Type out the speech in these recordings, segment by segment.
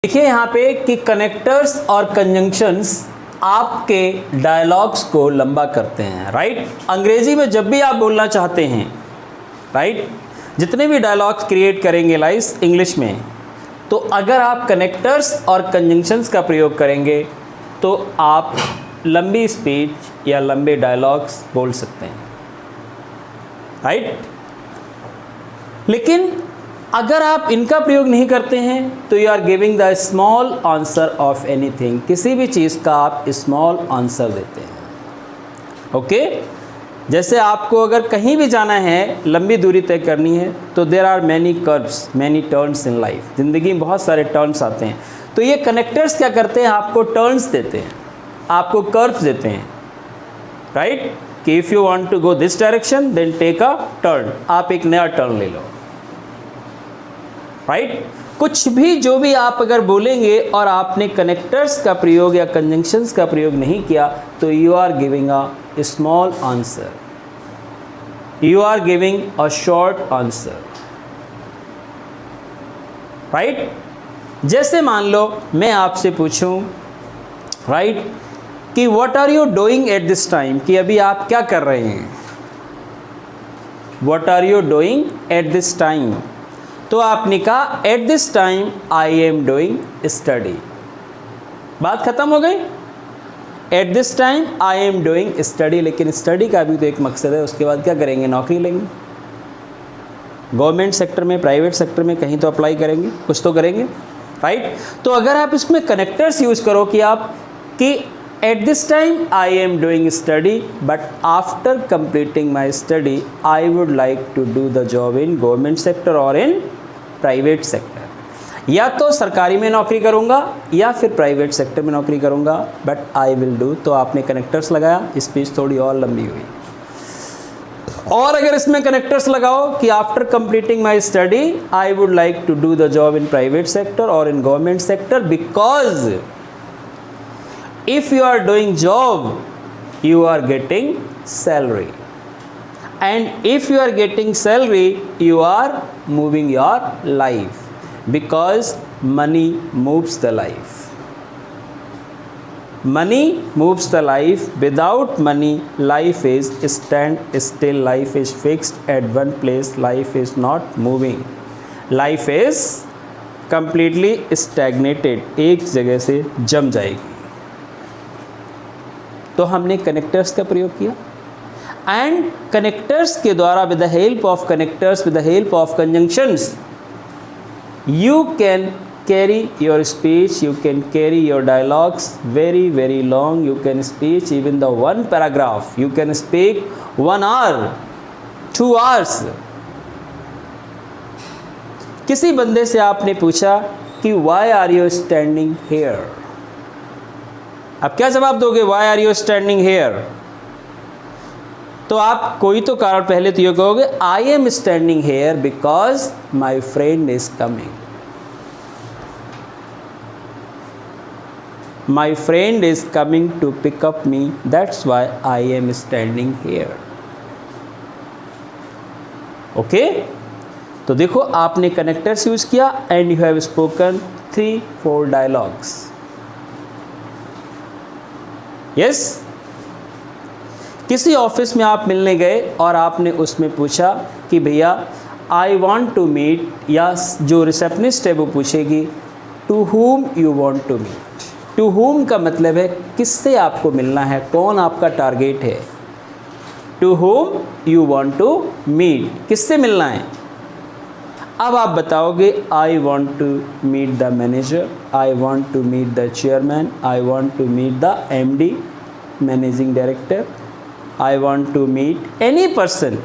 देखिए यहाँ पे कि कनेक्टर्स और कंजंक्शंस आपके डायलॉग्स को लंबा करते हैं, राइट। अंग्रेजी में जब भी आप बोलना चाहते हैं, राइट, जितने भी डायलॉग्स क्रिएट करेंगे लाइस इंग्लिश में, तो अगर आप कनेक्टर्स और कंजंक्शंस का प्रयोग करेंगे तो आप लंबी स्पीच या लंबे डायलॉग्स बोल सकते हैं, राइट। लेकिन अगर आप इनका प्रयोग नहीं करते हैं तो you are giving the small answer of anything, किसी भी चीज़ का आप स्मॉल आंसर देते हैं, ओके। जैसे आपको अगर कहीं भी जाना है, लंबी दूरी तय करनी है, तो there are many curves, many turns in life, ज़िंदगी में बहुत सारे टर्न्स आते हैं। तो ये कनेक्टर्स क्या करते हैं, आपको टर्न्स देते हैं, आपको कर्व्स देते हैं, राइट, कि if you want to go this direction then take a turn, आप एक नया टर्न ले लो, राइट। कुछ भी जो भी आप अगर बोलेंगे और आपने कनेक्टर्स का प्रयोग या कंजंक्शंस का प्रयोग नहीं किया तो you are giving a small answer, you are giving a short answer, right. जैसे मान लो मैं आपसे पूछूं, राइट, कि what are you doing at this time, कि अभी आप क्या कर रहे हैं, what are you doing at this time, तो आपने कहा at this time I am doing study, बात खत्म हो गई। At this time I am doing study, लेकिन स्टडी का भी तो एक मकसद है, उसके बाद क्या करेंगे, नौकरी लेंगे, गवर्नमेंट सेक्टर में, प्राइवेट सेक्टर में कहीं तो अप्लाई करेंगे, कुछ तो करेंगे, राइट। तो अगर आप इसमें कनेक्टर्स यूज़ करो कि आप कि at this time I am doing study but after completing my study I would like to do the job in government sector और इन प्राइवेट सेक्टर, या तो सरकारी में नौकरी करूंगा या फिर प्राइवेट सेक्टर में नौकरी करूंगा, बट आई विल डू, तो आपने कनेक्टर्स लगाया, स्पीच थोड़ी और लंबी हुई। और अगर इसमें कनेक्टर्स लगाओ कि after completing my study I would like to do the job in private sector और in government sector, because if you are doing job you are getting salary, and if you are getting salary you are moving your life, because money moves the life, money moves the life, without money life is stand still, life is fixed at one place, life is not moving, life is completely stagnated, एक जगह से जम जाएगी। तो हमने connectors का प्रयोग किया, एंड कनेक्टर्स के द्वारा with the help of connectors, with the help of conjunctions, you can carry your speech, you can carry your dialogues very very long, you can speak even the one paragraph, you can speak 1 hour 2 hours। किसी बंदे से आपने पूछा कि why are you standing here, अब क्या जवाब दोगे, why are you standing here, तो आप कोई तो कारण पहले तो ये कहोगे I am standing here because my friend is coming, my friend is coming to pick up me, that's why I am standing here, okay. तो देखो आपने कनेक्टर्स यूज किया and you have spoken 3-4 dialogues, yes. किसी office में आप मिलने गए और आपने उसमें पूछा कि भैया आई वांट टू मीट, या जो रिसेप्शनिस्ट है वो पूछेगी to whom you want to meet, to whom का मतलब है किससे आपको मिलना है, कौन आपका टारगेट है, to whom you want to meet, किससे मिलना है। अब आप बताओगे I want to meet the manager, I want to meet the chairman, I want to meet the MD managing director, I want to meet any person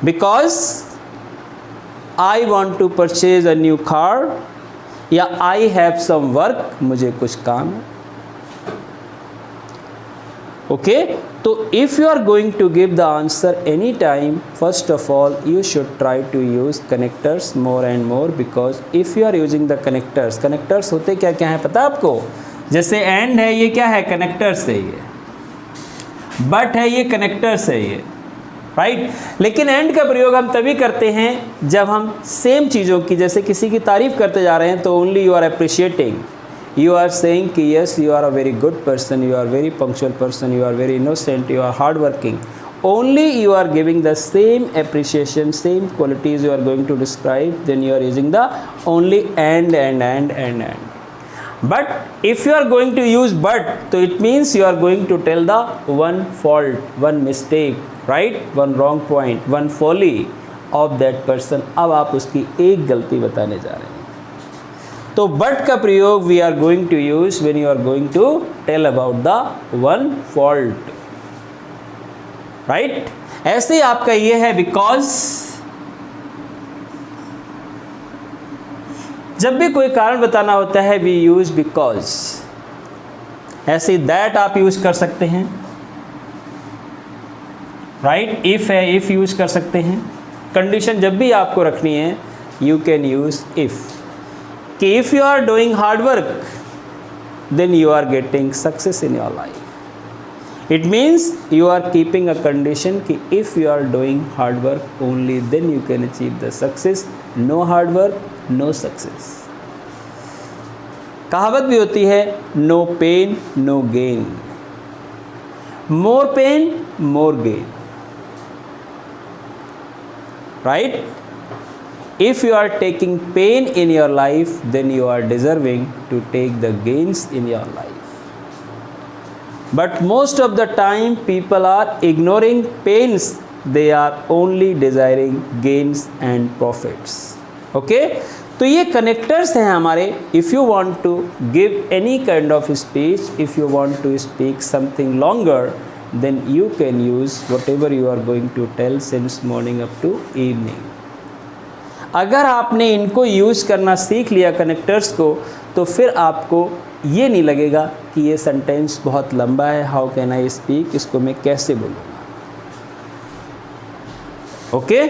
because I want to purchase a new car, या I have some work, मुझे कुछ काम है, okay. तो if you are going to give the answer any time, first of all you should try to use connectors more and more, because if you are using the connectors, connectors होते क्या क्या है पता है आपको, जैसे and है ये क्या है, कनेक्टर्स है, ये बट है ये कनेक्टर्स है, ये राइट लेकिन एंड का प्रयोग हम तभी करते हैं जब हम सेम चीज़ों की, जैसे किसी की तारीफ करते जा रहे हैं तो only you are appreciating, you are saying कि yes you are a very good person, you are very punctual person, you are very innocent, you are hard working. Only you are giving the same appreciation, same qualities you are going to describe, then you are using the only and. But if you are going to use but, so it means you are going to tell the one fault, one mistake, right? One wrong point, one folly of that person. अब आप उसकी एक गलती बताने जा रहे हैं. तो but का प्रयोग we are going to use when you are going to tell about the one fault. Right ऐसे ही आपका ये है बिकॉज. जब भी कोई कारण बताना होता है वी यूज बिकॉज. ऐसे ही दैट आप यूज कर सकते हैं. राइट इफ है इफ यूज कर सकते हैं. कंडीशन जब भी आपको रखनी है यू कैन यूज इफ. कि if you are doing hard work then you are getting success in your life. It means you are keeping a condition कि if you are doing hard work only then you can achieve the success. No hard work, no success. कहावत भी होती है no pain, no gain. More pain, more gain. Right? If you are taking pain in your life, then you are deserving to take the gains in your life. But most of the time people are ignoring pains, they are only desiring gains and profits. Okay? तो ये connectors हैं हमारे. If you want to give any kind of speech, if you want to speak something longer, then you can use whatever you are going to tell since morning up to evening. अगर आपने इनको use करना सीख लिया connectors को, तो फिर आपको ये नहीं लगेगा कि ये सेंटेंस बहुत लंबा है, हाउ कैन आई स्पीक, इसको मैं कैसे बोलूँगा. ओके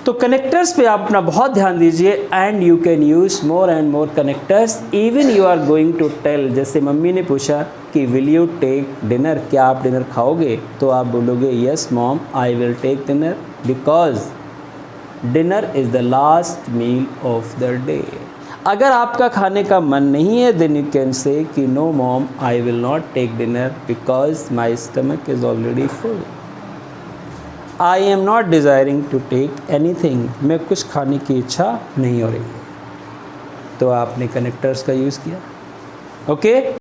तो कनेक्टर्स पे आप अपना बहुत ध्यान दीजिए. And you can use more and more connectors. Even you are going to tell, जैसे मम्मी ने पूछा कि विल यू टेक डिनर, क्या आप डिनर खाओगे, तो आप बोलोगे yes mom I will take dinner because dinner is the last meal of the day. अगर आपका खाने का मन नहीं है देन यू कैन से कि no mom I will not take dinner because my stomach is already full. I am not desiring to take anything, मैं कुछ खाने की इच्छा नहीं हो रही है. तो आपने कनेक्टर्स का यूज़ किया. ओके